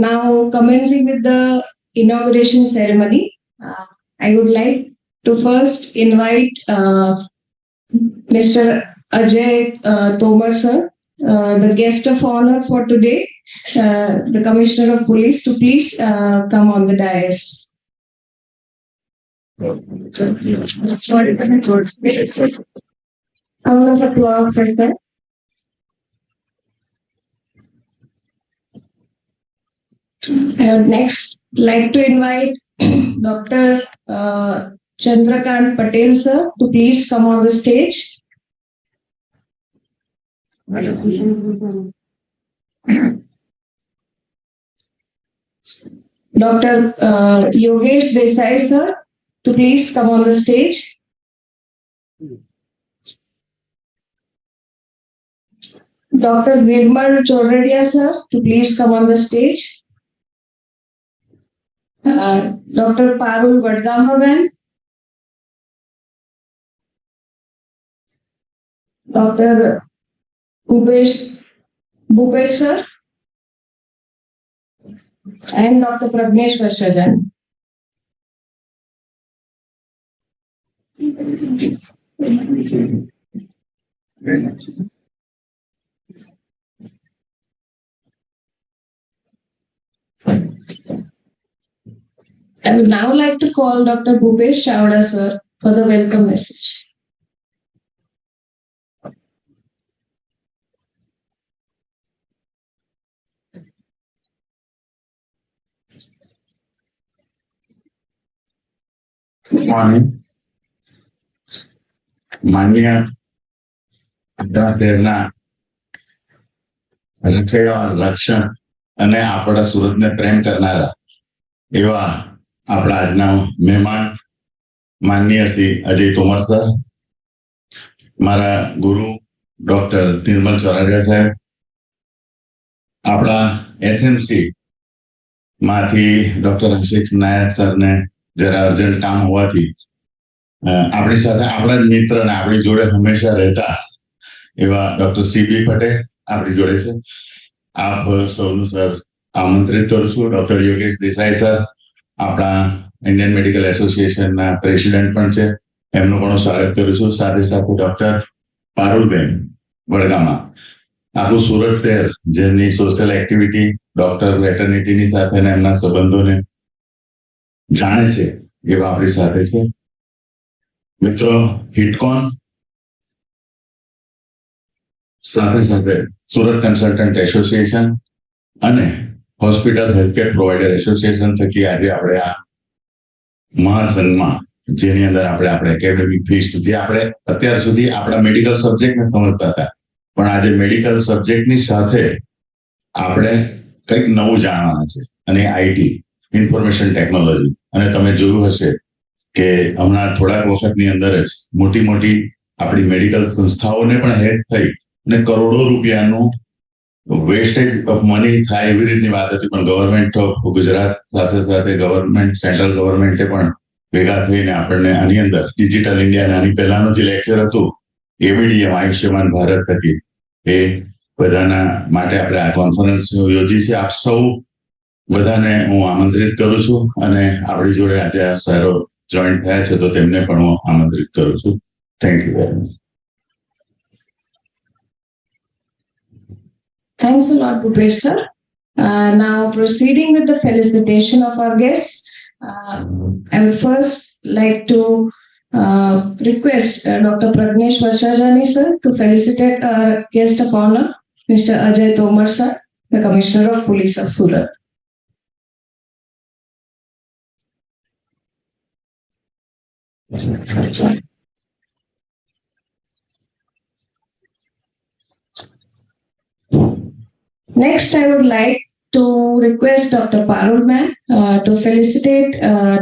Now, commencing with the inauguration ceremony, I would like to first invite Mr. Tomar sir, the guest of honor for today, the Commissioner of Police, to please come on the dais. Sorry, I want to applause for that. I would next like to invite Dr. Chandrakant Patel sir to please come on the stage. Dr. Yogesh Desai sir to please come on the stage. Dr. Virmal Choradia sir to please come on the stage. Dr. Parul Vadgamavan. Dr. Bhupesh sir. And Dr. Pragnesh Vastrajan. I would now like to call Dr. Bhupesh Chawda sir for the welcome message. Good morning. માન્ય આપણા શહેરના રખેવા લક્ષણ અને આપણા સુરતને પ્રેમ કરનારા એવા આપણા આજના મહેમાન માનનીય શ્રી અજય તોમર સર, મારા ગુરુ ડોક્ટર નિર્મલ ચોરાડિયા સાહેબ, આપણા એસએમસી માંથી ડોક્ટર આશિષ નાયક સરને જરા અર્જન્ટ કામ હોવાથી આપણી સાથે આપણા જ મિત્ર ને આપણી જોડે હંમેશા રહેતા એવા ડોક્ટર સીબી પટેલ આપણી જોડે છે. આપ સૌનું સર આમંત્રિત કરું છું. ડોક્ટર યોગેશ દેસાઈ સર આપણા ઇન્ડિયન મેડિકલ એસોસિએશનના પ્રેસિડેન્ટ પણ છે, એમનું પણ હું સ્વાગત કરું છું. સાથે સાથે ડોક્ટર પારુલબેન વડગામા, આખું સુરત શહેર જેમની સોશિયલ એક્ટિવિટી ડોક્ટર વેટરનિટીની સાથે એમના સંબંધોને જાણે છે એવા આપણી સાથે છે. મિત્રો, હિટકોન સાથે સાથે સુરત કન્સલ્ટન્ટ એસોસિએશન અને હોસ્પિટલ હેલ્થકેર પ્રોવાઈડર એસોસિએશન થકી આજે આપણે આ મહાસંઘમાં જેની અંદર આપણે એકેડેમિક ફીસ્ટ જે આપણે અત્યાર સુધી આપણા મેડિકલ સબ્જેક્ટને સમજતા હતા, પણ આજે મેડિકલ સબ્જેક્ટની સાથે આપણે કંઈક નવું જાણવાના છે અને આઈટી ઇન્ફોર્મેશન ટેકનોલોજી. અને તમે જોયું હશે કે હમણાં થોડાક વખતની અંદર જ મોટી મોટી આપણી મેડિકલ સંસ્થાઓને પણ હેક થઈ અને કરોડો રૂપિયાનું વેસ્ટેજ ઓફ મની થાય એવી રીતની વાત હતી. પણ ગવર્મેન્ટ ઓફ ગુજરાત સાથે સાથે ગવર્મેન્ટ સેન્ટ્રલ ગવર્મેન્ટે પણ ભેગા થઈને આપણને આની અંદર ડિજિટલ ઇન્ડિયા આની પહેલાનું જે લેક્ચર હતું એવીડીએમ આયુષ્યમાન ભારત થકી એ બધાના માટે આપણે આ કોન્ફરન્સ યોજી છે. આપ સૌ બધાને હું આમંત્રિત કરું છું અને આપણી જોડે આજે આ સારો જોઈન્ટ થયા છે તો તેમને પણ હું આમંત્રિત કરું છું. Thank you very much. Thanks a lot, Bhupesh sir. Now proceeding with the felicitation of our guests, I would first like to request Dr. Pragnesh Vastrajani sir to felicitate our guest of honor, Mr. Ajay Tomar sir, the Commissioner of Police of Surat. Next, I would like to request Dr. Parul ma'am to felicitate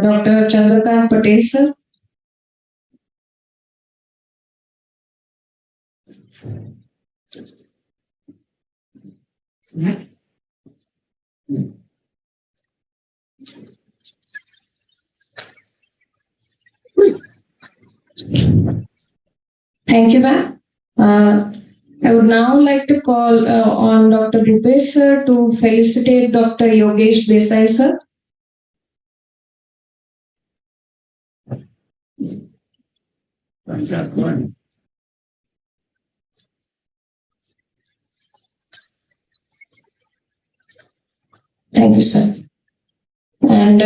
Dr. Chandrakant Patel sir. Thank you, ma'am. I would now like to call on Dr. Bhupesh sir to felicitate Dr. Yogesh Desai sir. Thank you, sir. And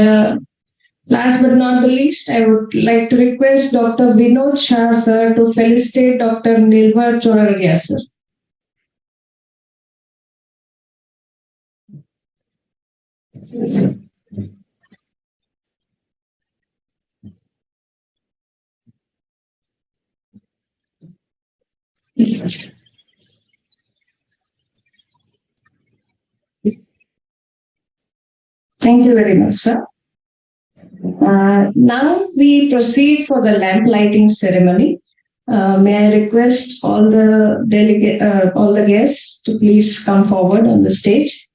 last but not the least, I would like to request Dr. Vinod Shah sir to felicitate Dr. Nirvar Choraria sir. Thank you very much, sir. Now we proceed for the lamp lighting ceremony. May I request all the guests to please come forward on the stage.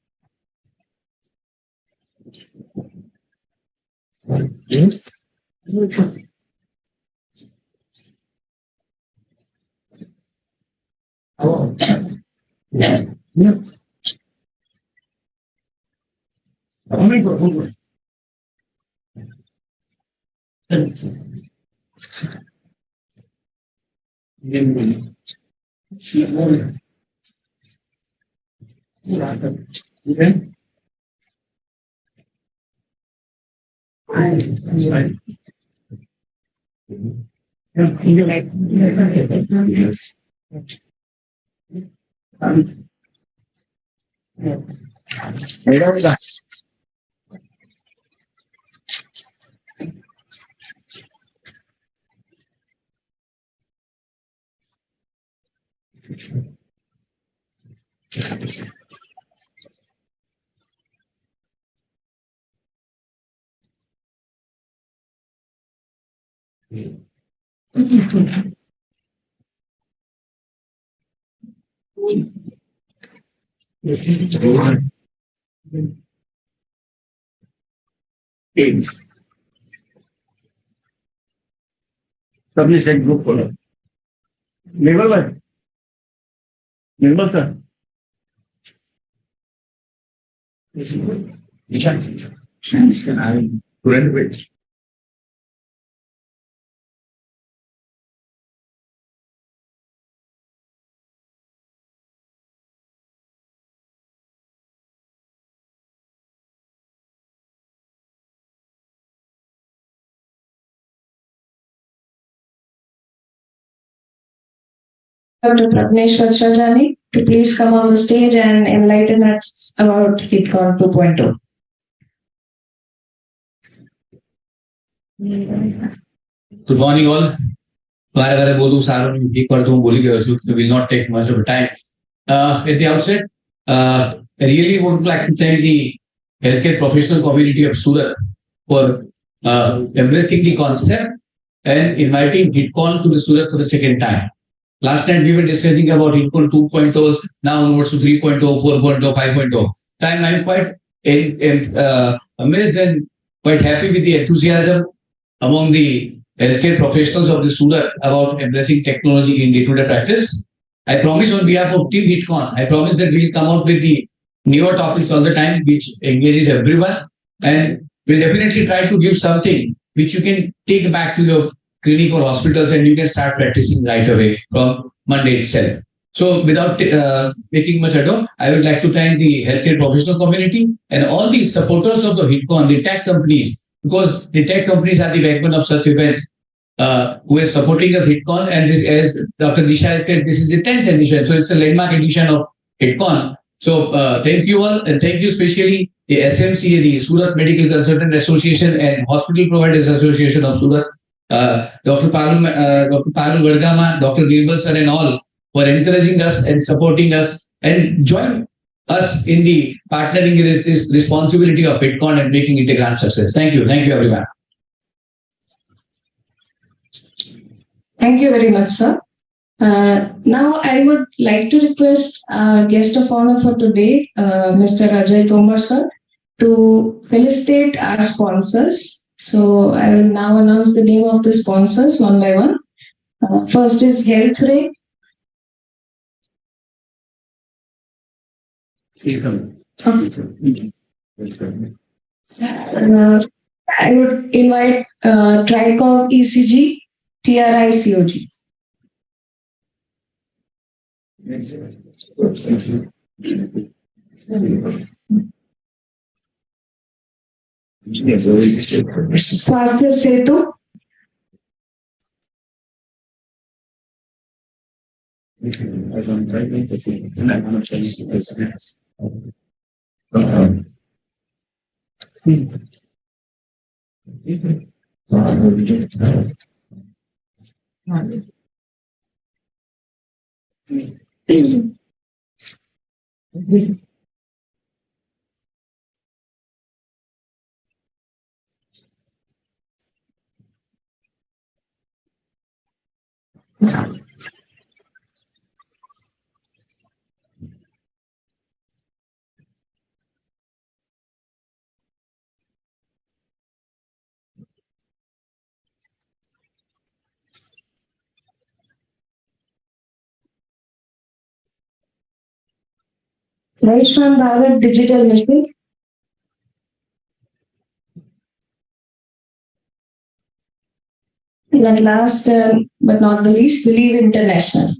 सबने एक group खोला निर्मल sir student पे Dr. Pragnesh Vachajani to please come on the stage and enlighten us about Hitcon 2.0. Good morning all. I will not take much of time. At the outset, I really would like to thank the healthcare professional community of Surat for embracing the concept and inviting Hitcon to the Surat for the second time. Last night we were discussing about Hitcon 2.0, now onwards to 3.0, 4.0, 5.0. I'm quite amazed and quite happy with the enthusiasm among the healthcare professionals of the Surat about embracing technology in day-to-day practice. I promise on behalf of Team Hitcon, I promise that we'll come out with the newer topics all the time which engages everyone, and we'll definitely try to give something which you can take back to your clinic or hospitals and you can start practicing right away from Monday itself. So without making much ado, I would like to thank the healthcare professional community and all the supporters of the Hitcon, the tech companies, because the tech companies are the backbone of such events, who is supporting us Hitcon. And this, as Dr. Disha said, this is the 10th edition. So it's a landmark edition of Hitcon. So thank you all, and thank you especially the SMC, the Surat Medical Consultant Association and Hospital Providers Association of Surat, Dr. Parul Vargama, Dr. Nirbal sir and all for encouraging us and supporting us and join us in the partnering in this responsibility of Hitcon and making it a grand success. Thank you everyone. Thank you very much, sir. Now I would like to request our guest of honor for today, Mr. Ajaykumar sir, to felicitate our sponsors. So I will now announce the name of the sponsors one by one. First is Health Ray. I would invite TRICOG ECG, TRICOG. स्वास्थ्य सेतु, Aayushman Bharat Digital Mission, and at last but not the least, Believe International.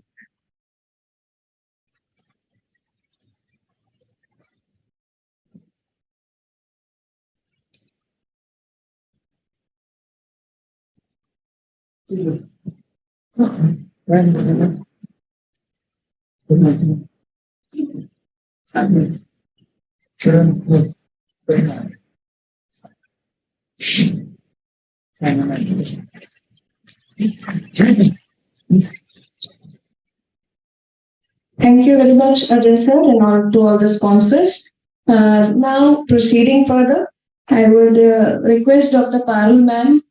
Thank you very much, Ajay sir, and to all the sponsors. Now, proceeding further, I would request Dr. Parul ma'am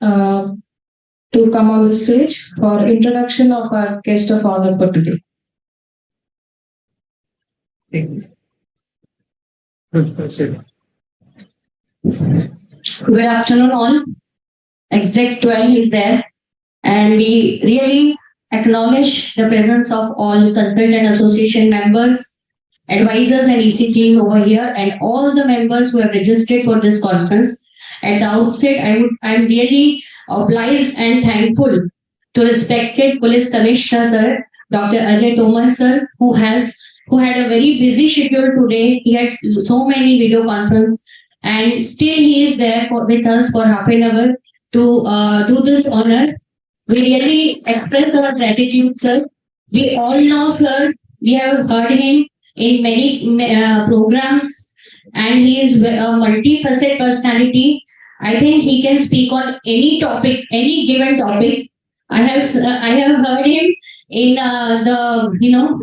to come on the stage for introduction of our guest of honor for today. Good afternoon, all. Exec 12 is there, and we really acknowledge the presence of all consultant association members, advisors, and EC team over here, and all the members who have registered for this conference. At the outset, I'm really obliged and thankful to respected Police Commissioner Sir, Dr. Ajaykumar Sir, who had a very busy schedule today. He had so many video conferences, and still he is there with us for half an hour to do this honor. We really express our gratitude, sir. We all know, sir, we have heard him in many programs, and he is a multifaceted personality. I think he can speak on any topic, any given topic. I have heard him in the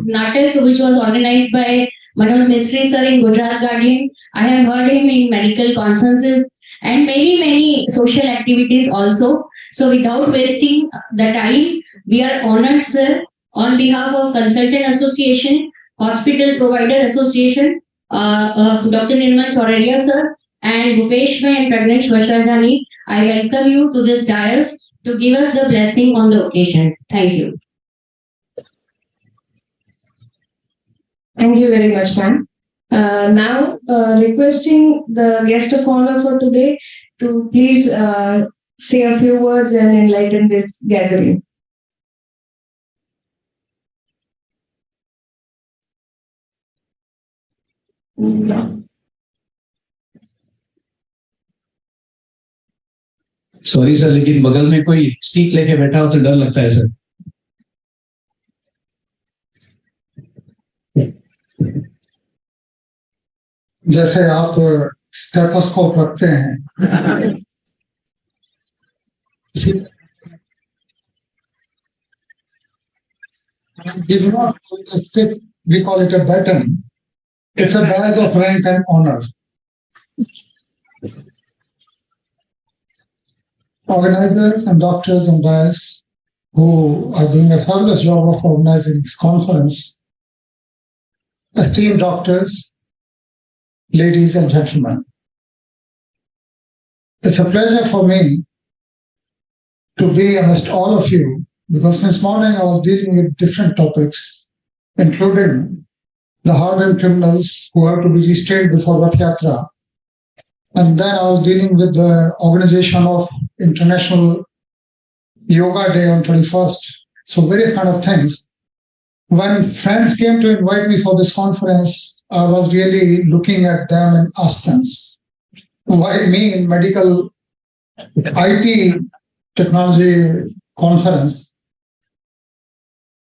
natak which was organized by Manoj Mistry sir in Gujarat Guardian. I have heard him in medical conferences and many social activities also. So without wasting the time, we are honored, sir, on behalf of Consultant Association, Hospital Provider Association, Dr. Nirmal Choraria sir, and Bhupesh Bhai and Pragnesh Vashajani. I welcome you to this dais to give us the blessing on the occasion. Thank you. Thank you very much, ma'am. Now, requesting the guest of honor for today to please say a few words and enlighten this gathering. Sorry sir, लेकिन बगल में कोई stick लेके बैठा हो तो डर लगता है सर. जैसे आप स्टेथोस्कोप रखते हैं, we call it a baton. It's a badge of rank and honor. Organizers and doctors and guys who are doing a fabulous job of organizing this conference, esteemed doctors, ladies and gentlemen, it's a pleasure for me to be amongst all of you, because since morning I was dealing with different topics, including the hardened criminals who have to be restrained before Rath Yatra. And then I was dealing with the organization of International Yoga Day on 21st. So various kind of things. When friends came to invite me for this conference, I was really looking at them in askance. Why me in medical IT technology conference?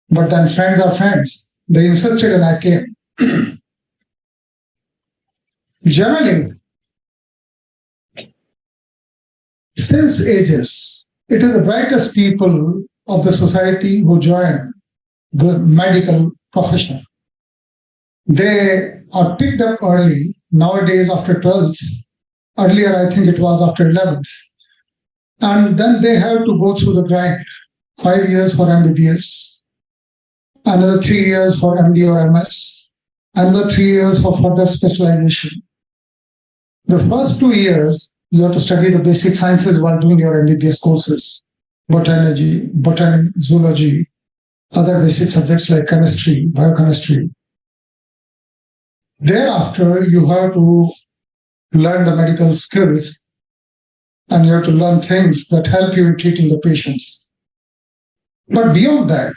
But then friends are friends. They insisted and I came. Journaling, since ages, it is the brightest people of the society who join the medical profession. They are picked up early, nowadays after 12th. Earlier, I think it was after 11th. And then they have to go through the grind. 5 years for MBBS, another 3 years for MD or MS, another 3 years for further specialization. The first 2 years, you have to study the basic sciences while doing your MBBS courses, botany, zoology, other basic subjects like chemistry, biochemistry. Thereafter, you have to learn the medical skills and you have to learn things that help you in treating the patients. But beyond that,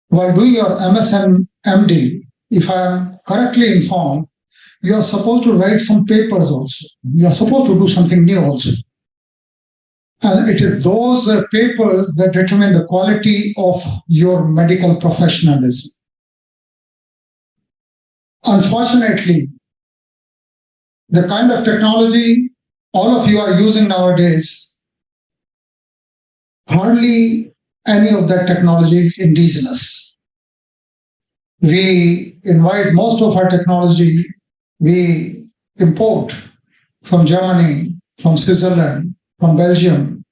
while doing your MS and MD, if I am correctly informed, you are supposed to write some papers also. You are supposed to do something new also. And it is those papers that determine the quality of your medical professionalism. Unfortunately, the kind of technology all of you are using nowadays, hardly any of that technology is indigenous. We invite most of our technology, we import from Germany, from Switzerland, from Belgium,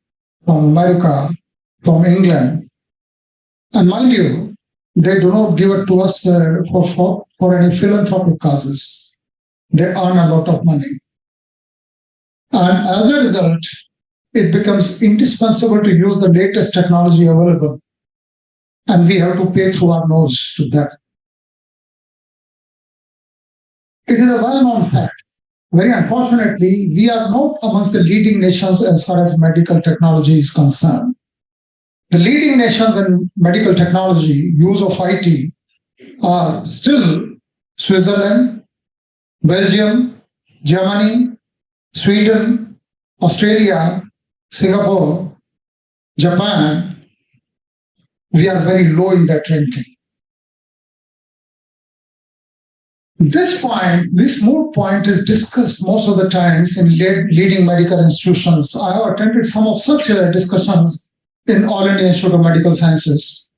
from America, from England. And mind you, they do not give it to us for any philanthropic causes. They earn a lot of money. And as a result, it becomes indispensable to use the latest technology available. And we have to pay through our nose to that. It is a well-known fact. Very unfortunately, we are not amongst the leading nations as far as medical technology is concerned. The leading nations in medical technology, use of IT, are still Switzerland, Belgium, Germany, Sweden, Australia, Singapore, Japan. We are very low in that ranking. This moot point is discussed most of the times in leading medical institutions. I have attended some of such discussions in All India Institute of Medical Sciences.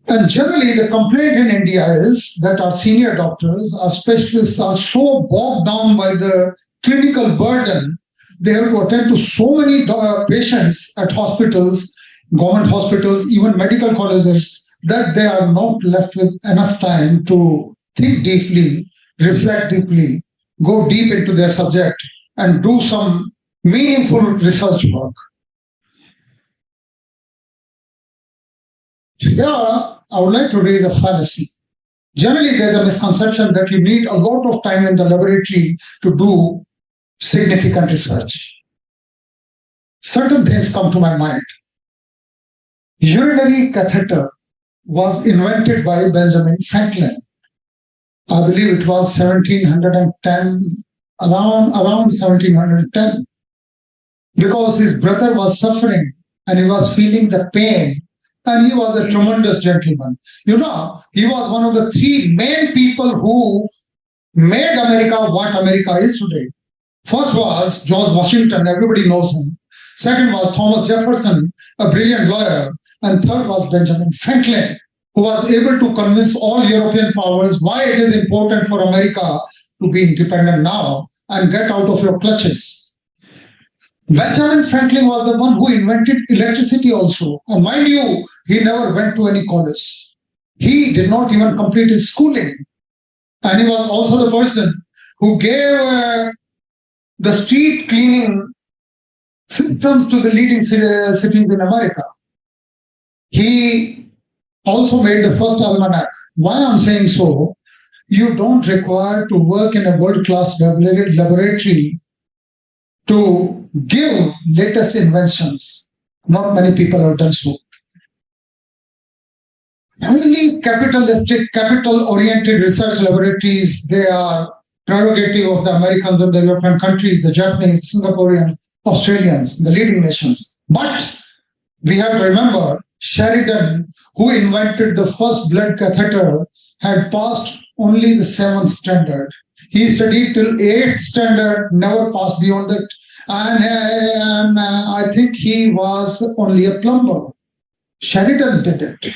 And generally, the complaint in India is that our senior doctors, our specialists are so bogged down by the clinical burden. They have to attend to so many patients at hospitals, government hospitals, even medical colleges, that they are not left with enough time to think deeply, reflect deeply, go deep into their subject, and do some meaningful research work. Here, I would like to raise a fallacy. Generally, there's a misconception that you need a lot of time in the laboratory to do significant research. Certain things come to my mind. Urinary catheter was invented by Benjamin Franklin. I believe it was 1710, around 1710, because his brother was suffering and he was feeling the pain. And he was a tremendous gentleman. You know, he was one of the three main people who made America what America is today. First was George Washington, everybody knows him. Second was Thomas Jefferson, a brilliant lawyer. And third was Benjamin Franklin, who was able to convince all European powers why it is important for America to be independent now and get out of your clutches. Benjamin Franklin was the one who invented electricity also. And mind you, he never went to any college. He did not even complete his schooling. And he was also the person who gave the street cleaning systems to the leading cities in America. He also made the first almanac Why I'm saying so? You don't require to work in a world-class laboratory to give latest inventions. Not many people have done so. Only capitalistic, capital-oriented research laboratories, they are prerogative of the Americans and the European countries, the Japanese, Singaporeans, Australians, the leading nations. But we have to remember, Sheridan, who invented the first blood catheter, had passed only the 7th standard. He studied till 8th standard, never passed beyond that. And I think he was only a plumber. Sheridan did it.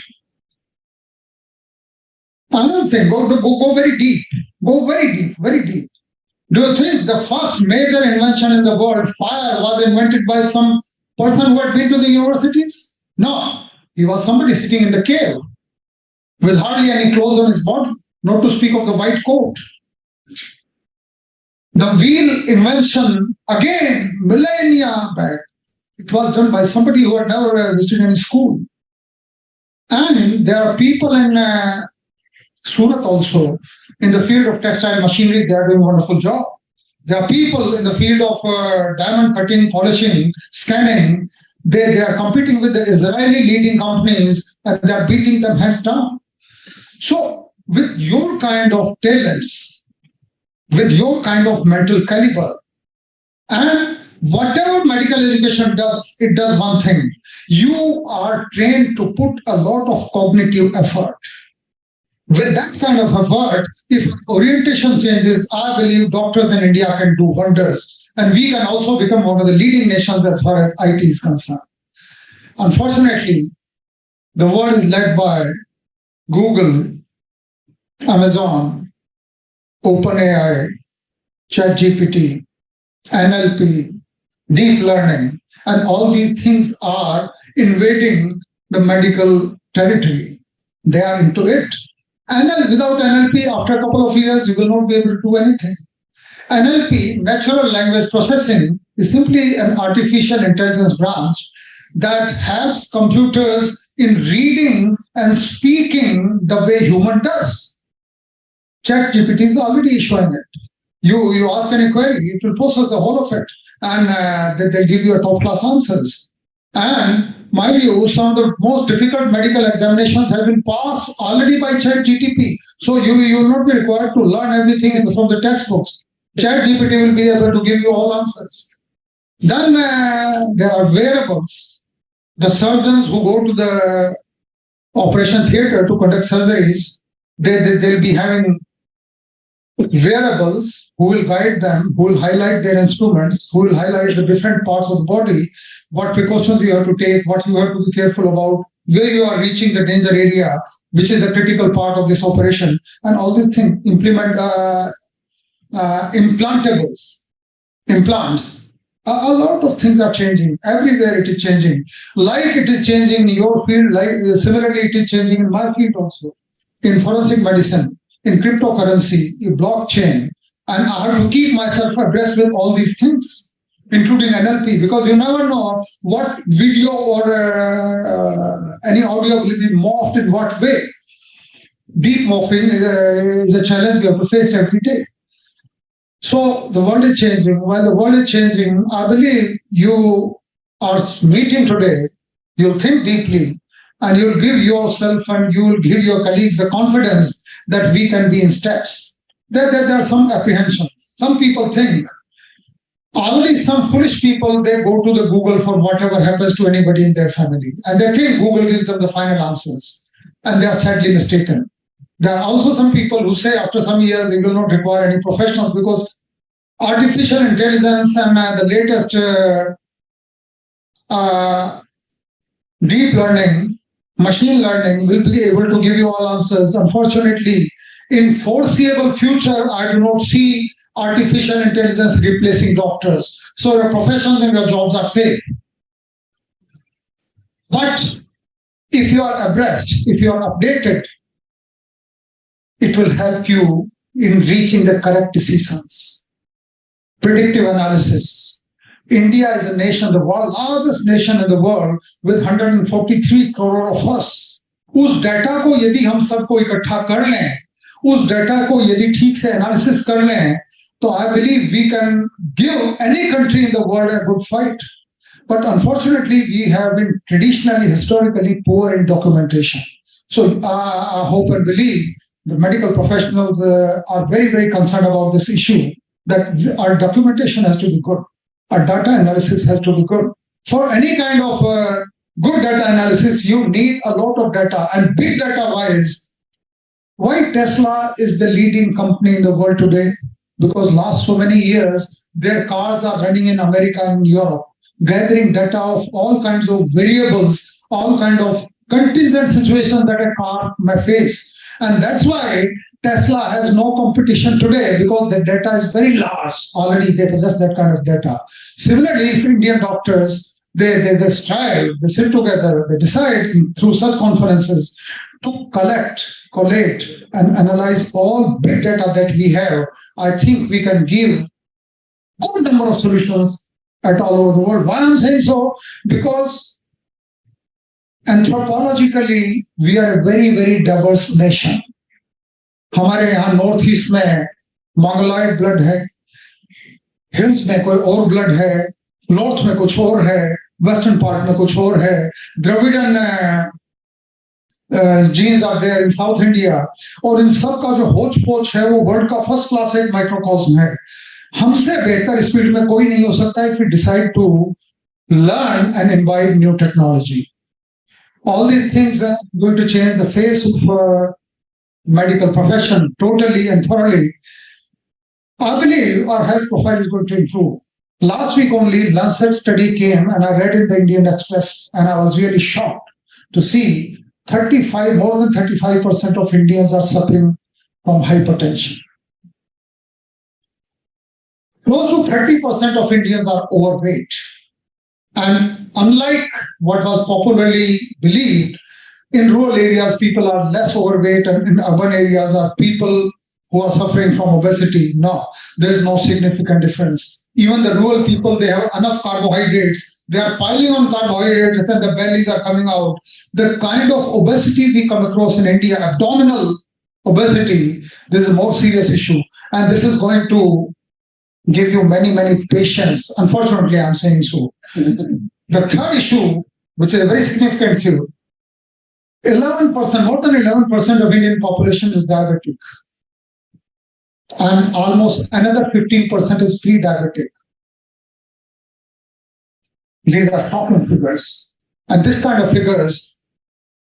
Another thing, go very deep. Go very deep. Do you think the first major invention in the world, fire, was invented by some person who had been to the universities? No. He was somebody sitting in the cave with hardly any clothes on his body, not to speak of the white coat. The wheel invention, again, millennia back, it was done by somebody who had never visited any school. And there are people in Surat also, in the field of textile machinery, they are doing a wonderful job. There are people in the field of diamond cutting, polishing, scanning. They are competing with the Israeli leading companies and they are beating them hands down. So with your kind of talents, with your kind of mental caliber, and whatever medical education does, it does one thing. You are trained to put a lot of cognitive effort. With that kind of effort, if orientation changes, I believe doctors in India can do wonders. And we can also become one of the leading nations as far as IT is concerned. Unfortunately, the world is led by Google, Amazon, OpenAI, ChatGPT, NLP, deep learning, and all these things are invading the medical territory. They are into it. Without NLP, after a couple of years, you will not be able to do anything. NLP, natural language processing, is simply an artificial intelligence branch that helps computers in reading and speaking the way human does. ChatGPT is already showing it. You ask any query, it will process the whole of it, and they'll give you a top-class answers. And mind you, some of the most difficult medical examinations have been passed already by ChatGPT. So you will not be required to learn everything from the textbooks. ChatGPT will be able to give you all answers. Then there are wearables. The surgeons who go to the operation theater to conduct surgeries, they'll be having wearables who will guide them, who will highlight their instruments, who will highlight the different parts of the body, what precautions you have to take, what you have to be careful about, where you are reaching the danger area, which is a critical part of this operation, and all these things. Implantables, implants. A lot of things are changing. Everywhere it is changing. Like it is changing in your field, like similarly it is changing in my field also. In forensic medicine, in cryptocurrency, in blockchain, and I have to keep myself abreast with all these things, including NLP, because you never know what video or any audio will be morphed in what way. Deep morphing is a challenge we have to face every day. So the world is changing. While the world is changing, I believe you are meeting today, you'll think deeply, and you'll give yourself and you will give your colleagues the confidence that we can be in steps. There are some apprehensions. Some people think, only some foolish people, they go to the Google for whatever happens to anybody in their family. And they think Google gives them the final answers. And they are sadly mistaken. There are also some people who say after some years they will not require any professionals because artificial intelligence and the latest deep learning, machine learning will be able to give you all answers. Unfortunately, in foreseeable future, I do not see artificial intelligence replacing doctors. So your professions and your jobs are safe. But if you are abreast, if you are updated, it will help you in reaching the correct decisions. Predictive analysis. India is a nation, the world largest nation in the world with 143 crore of us. उस data को यदि हम सबको इकट्ठा कर लें, उस data को यदि ठीक से एनालिसिस कर लें, तो I believe we can give any country in the world a good fight. But unfortunately, we have been traditionally, historically poor in documentation. So I hope and believe the medical professionals are very, very concerned about this issue, that our documentation has to be good. Our data analysis has to be good. For any kind of good data analysis, you need a lot of data. And big data wise, why Tesla is the leading company in the world today? Because last so many years, their cars are running in America and Europe, gathering data of all kinds of variables, all kind of contingent situations that a car may face. And that's why Tesla has no competition today, because the data is very large. Already they possess that kind of data. Similarly, if Indian doctors, they strive, they sit together, they decide through such conferences to collect, collate, and analyze all big data that we have, I think we can give a good number of solutions at all over the world. Why I'm saying so? Because anthropologically, we are a very, very diverse nation. हमारे यहाँ north east में Mongoloid blood है, hills में कोई और blood है, north में कुछ और है, वेस्टर्न पार्ट में कुछ और है, Dravidian genes are there in South India, और इन सब का जो होच पोच है वो वर्ल्ड का फर्स्ट क्लास एक माइक्रोकॉस्म है. हमसे बेहतर इस फील्ड में कोई नहीं हो सकता if we decide to learn and imbibe new technology. All these things are going to change the face of medical profession totally and thoroughly. I believe our health profile is going to improve. Last week only, Lancet study came and I read in the Indian Express, and I was really shocked to see more than 35% of Indians are suffering from hypertension. Close to 30% of Indians are overweight. And unlike what was popularly believed, in rural areas, people are less overweight, and in urban areas are people who are suffering from obesity. No, there's no significant difference. Even the rural people, they have enough carbohydrates. They are piling on carbohydrates and the bellies are coming out. The kind of obesity we come across in India, abdominal obesity, this is a more serious issue. And this is going to give you many, many patients. Unfortunately, I'm saying so. The third issue, which is a very significant issue, 11%, more than 11% of Indian population is diabetic. And almost another 15% is pre-diabetic. These are shocking figures. And this kind of figures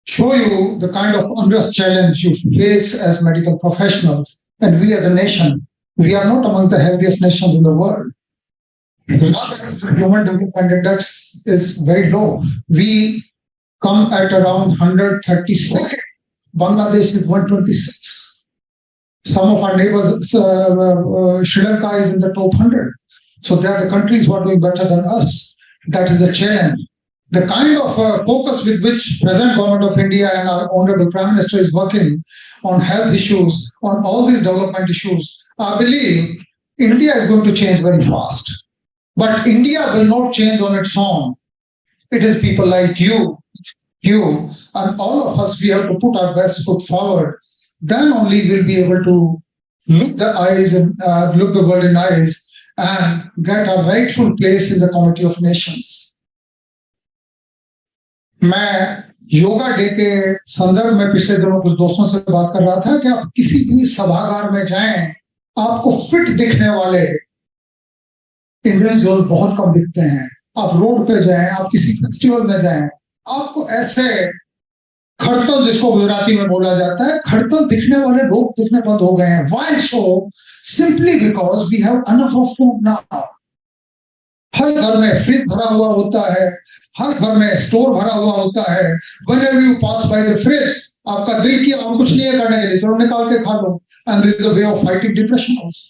show you the kind of unrest challenge you face as medical professionals. And we as a nation, we are not amongst the healthiest nations in the world. The Human Development Index is very low. We come at around 132nd. Bangladesh is 126. Some of our neighbors, Sri Lanka is in the top 100. So they are the countries who are doing better than us. That is the challenge. The kind of focus with which present government of India and our honorable Prime Minister is working on health issues, on all these development issues, I believe India is going to change very fast. But India will not change on its own. It is people like you, and all of us, we have to put our best foot forward. Then only we'll be able to look the world in eyes and get our rightful place in the community of nations. मैं yoga day के संदर्भ में पिछले दिनों कुछ दोस्तों से बात कर रहा था कि आप किसी भी सभागार में जाएं, आपको फिट दिखने वाले इंडिविजुअल बहुत कम दिखते हैं. आप रोड पे जाएं, आप किसी फेस्टिवल में जाएं, आपको ऐसे खड़तल, जिसको गुजराती में बोला जाता है, खड़तल दिखने वाले लोग दिखने बंद हो गए हैं. Why so? Simply because we have enough of food now. हर घर में फ्रिज भरा हुआ होता है, हर घर में स्टोर भरा हुआ होता है. Whenever you pass by the fridge, आपका दिल किया और कुछ नहीं है करने के लिए, चलो निकाल के खा लो. And this is a way of fighting depression also.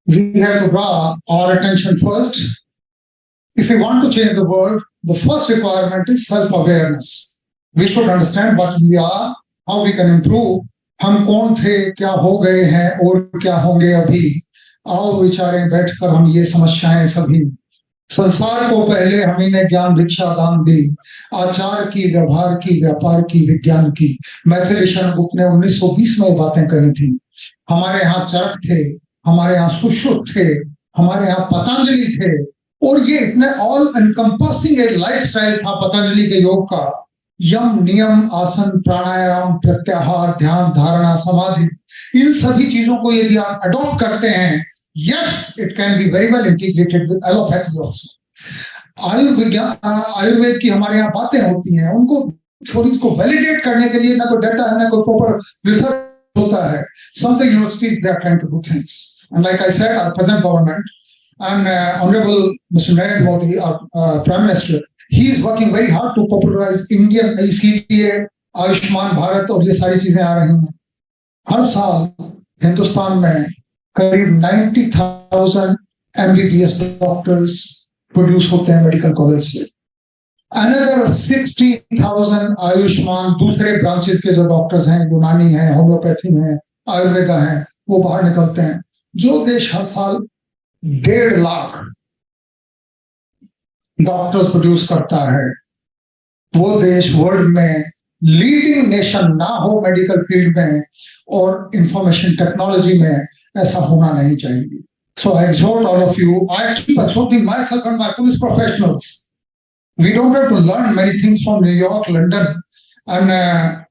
We have to draw our attention first. If we want to change the world, the first requirement is self-awareness. We should understand what we are, how we can improve. हम कौन थे, क्या हो गए हैं और क्या होंगे अभी. आओ विचारें बैठकर हम ये समस्याएं सभी संसार को पहले हमी ने ज्ञान भिक्षा दान दी, आचार की, व्यवहार की, व्यापार की, विज्ञान की। मैथिली बुक ने 1920 में ये बातें कही थी। हमारे यहाँ चरक थे, हमारे यहाँ सुश्रुत थे, हमारे यहाँ पतंजलि थे, और ये इतने ऑल एनकम्पासिंग एक लाइफस्टाइल था पतंजलि के योग का। यम, नियम, आसन, प्राणायाम, प्रत्याहार, ध्यान, धारणा, समाधि, इन सभी चीजों को यदि आप अडॉप्ट करते हैं, yes, it can be very well integrated with allopathy also. Ayurveda की हमारे यहाँ बातें होती हैं, उनको थोड़ी इसको वैलिडेट करने के लिए ना कोई डाटा है, ना कोई प्रॉपर रिसर्च होता है. Some of the universities they are trying to do things, and like I said, our present government and Honorable Mr. Narendra Modi, our Prime Minister, he is working very hard to popularize Indian ICTA, Ayushman Bharat और ये सारी चीजें आ रही हैं. हर साल हिंदुस्तान में करीब 90,000 MBBS doctors produce होते हैं मेडिकल कॉलेज से. अनदर 60,000 आयुष्मान दूसरे ब्रांचेस के जो डॉक्टर्स हैं, यूनानी हैं, होम्योपैथी हैं, आयुर्वेदा हैं, वो बाहर निकलते हैं. जो देश हर साल 1.5 लाख डॉक्टर्स प्रोड्यूस करता है, वो देश वर्ल्ड में लीडिंग नेशन ना हो मेडिकल फील्ड में और इंफॉर्मेशन टेक्नोलॉजी में, ऐसा होना नहीं चाहिए. So I exhort all of you, I keep exhorting myself and my police professionals. We don't have to learn many things from New York, London and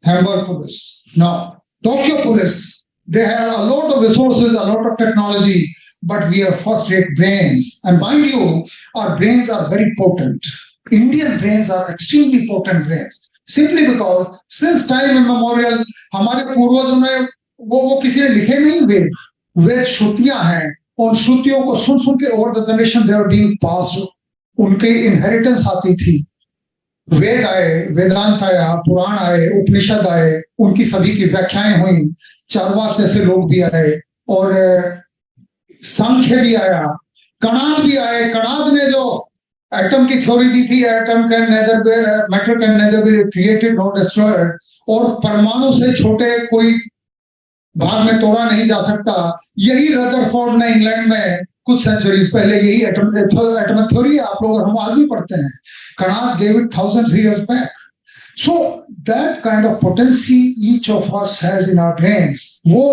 Hamburg police. No, Tokyo police, they have a lot of resources, a lot of technology, but we have first-rate brains. And mind you, our brains are very potent. Indian brains are extremely potent brains. Simply because since time immemorial, हमारे पूर्वजों ने वो किसी ने लिखे नहीं वेद. वेद श्रुतियां हैं, उन श्रुतियों को सुन सुन के over the generation they are being passed. उनके इनहेरिटेंस आती थी. वेद आए, वेदांत आया, पुराण आए, उपनिषद आए, उनकी सभी की व्याख्याएं हुई. चारवाक जैसे लोग भी आए और सांख्य भी आया, कणाद भी आए. कणाद ने जो एटम की थ्योरी दी थी, atom can nether B, matter can nether be created not destroyed, और परमाणु से छोटे कोई भाग में तोड़ा नहीं जा सकता. यही रदरफोर्ड ने इंग्लैंड में कुछ सेंचुरीज पहले यही एटम थ्योरी आप लोग और हम आज भी पढ़ते हैं. Kanada gave it thousands of years back. So that kind of potency each of us has in our brains, वो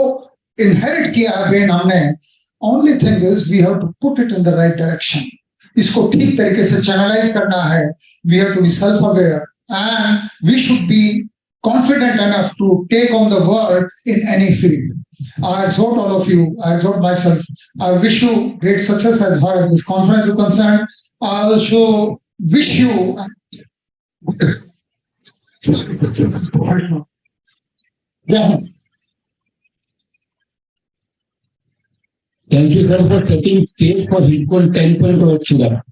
inherit किया है brain हमने. Only thing is we have to put it in the right direction. इसको ठीक तरीके से channelize करना है. We have to be self-aware and we should be confident enough to take on the world in any field. I exhort all of you, I exhort myself, I wish you great success as far as this conference is concerned. I also wish you Thank you, sir, for setting stage for Hitcon 10.0 Surat.